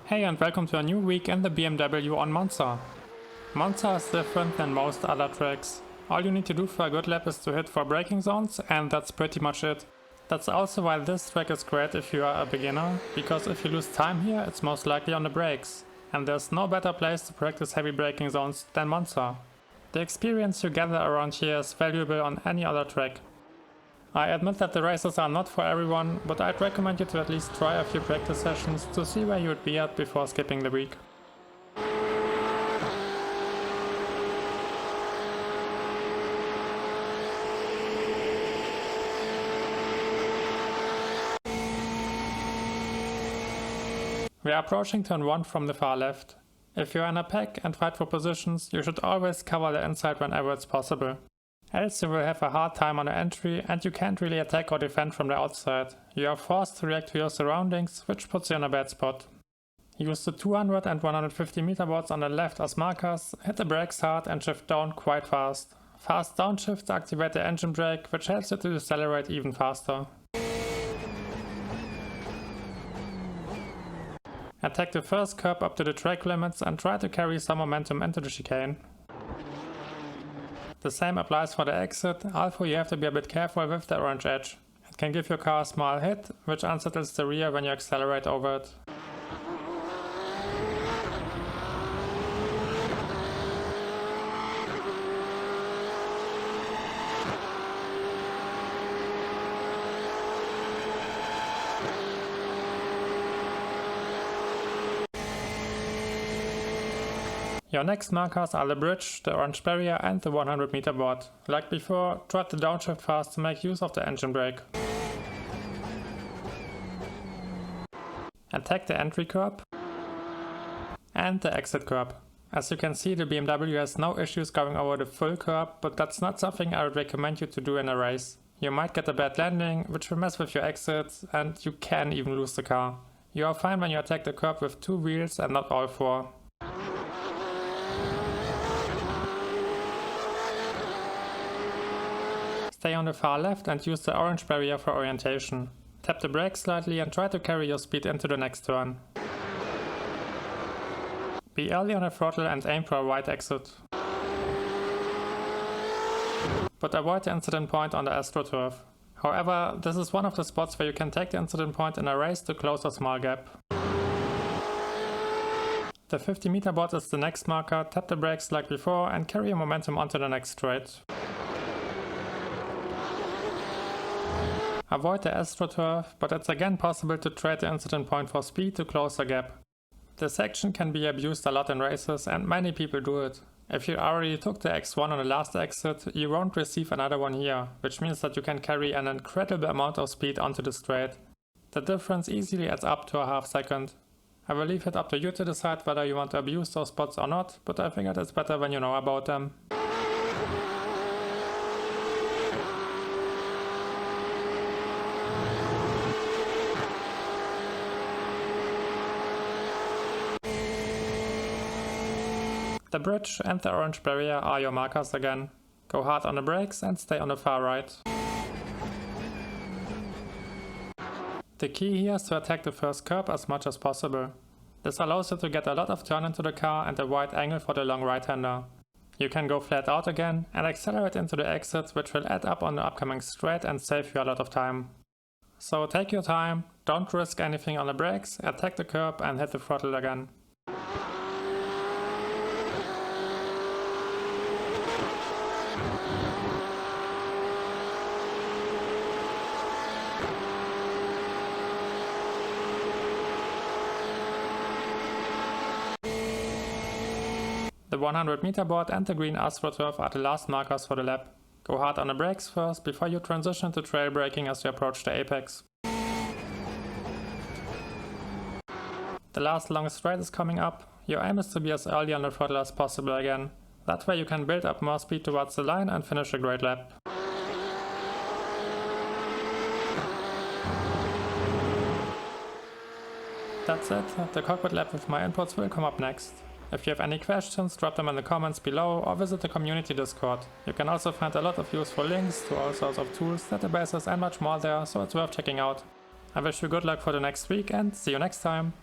Hey and welcome to a new week in the BMW on Monza. Monza is different than most other tracks. All you need to do for a good lap is to hit 4 braking zones, and that's pretty much it. That's also why this track is great if you are a beginner, because if you lose time here it's most likely on the brakes. And there's no better place to practice heavy braking zones than Monza. The experience you gather around here is valuable on any other track. I admit that the races are not for everyone, but I'd recommend you to at least try a few practice sessions to see where you would be at before skipping the week. We are approaching turn 1 from the far left. If you are in a pack and fight for positions, you should always cover the inside whenever it's possible. Else you will have a hard time on the entry and you can't really attack or defend from the outside. You are forced to react to your surroundings, which puts you in a bad spot. Use the 200 and 150 meter boards on the left as markers, hit the brakes hard and shift down quite fast. Fast downshifts activate the engine brake, which helps you to decelerate even faster. Attack the first curb up to the track limits and try to carry some momentum into the chicane. The same applies for the exit, although you have to be a bit careful with the orange edge. It can give your car a small hit, which unsettles the rear when you accelerate over it. Your next markers are the bridge, the orange barrier and the 100 meter board. Like before, try to downshift fast to make use of the engine brake. Attack the entry curb and the exit curb. As you can see, the BMW has no issues going over the full curb, but that's not something I would recommend you to do in a race. You might get a bad landing, which will mess with your exits, and you can even lose the car. You are fine when you attack the curb with 2 wheels and not all 4. Stay on the far left and use the orange barrier for orientation. Tap the brakes slightly and try to carry your speed into the next turn. Be early on the throttle and aim for a wide exit. But avoid the incident point on the AstroTurf. However, this is one of the spots where you can take the incident point in a race to close a small gap. The 50 meter board is the next marker, tap the brakes like before and carry your momentum onto the next straight. Avoid the AstroTurf, but it's again possible to trade the incident point for speed to close the gap. This section can be abused a lot in races and many people do it. If you already took the X1 on the last exit, you won't receive another one here, which means that you can carry an incredible amount of speed onto the straight. The difference easily adds up to a half second. I will leave it up to you to decide whether you want to abuse those spots or not, but I figured it's better when you know about them. The bridge and the orange barrier are your markers again. Go hard on the brakes and stay on the far right. The key here is to attack the first curb as much as possible. This allows you to get a lot of turn into the car and a wide angle for the long right-hander. You can go flat out again and accelerate into the exit, which will add up on the upcoming straight and save you a lot of time. So take your time, don't risk anything on the brakes, attack the curb and hit the throttle again. The 100 meter board and the green AstroTurf are the last markers for the lap. Go hard on the brakes first before you transition to trail braking as you approach the apex. The last long straight is coming up. Your aim is to be as early on the throttle as possible again. That way you can build up more speed towards the line and finish a great lap. That's it, the cockpit lap with my inputs will come up next. If you have any questions, drop them in the comments below or visit the community Discord. You can also find a lot of useful links to all sorts of tools, databases and much more there, so it's worth checking out. I wish you good luck for the next week and see you next time!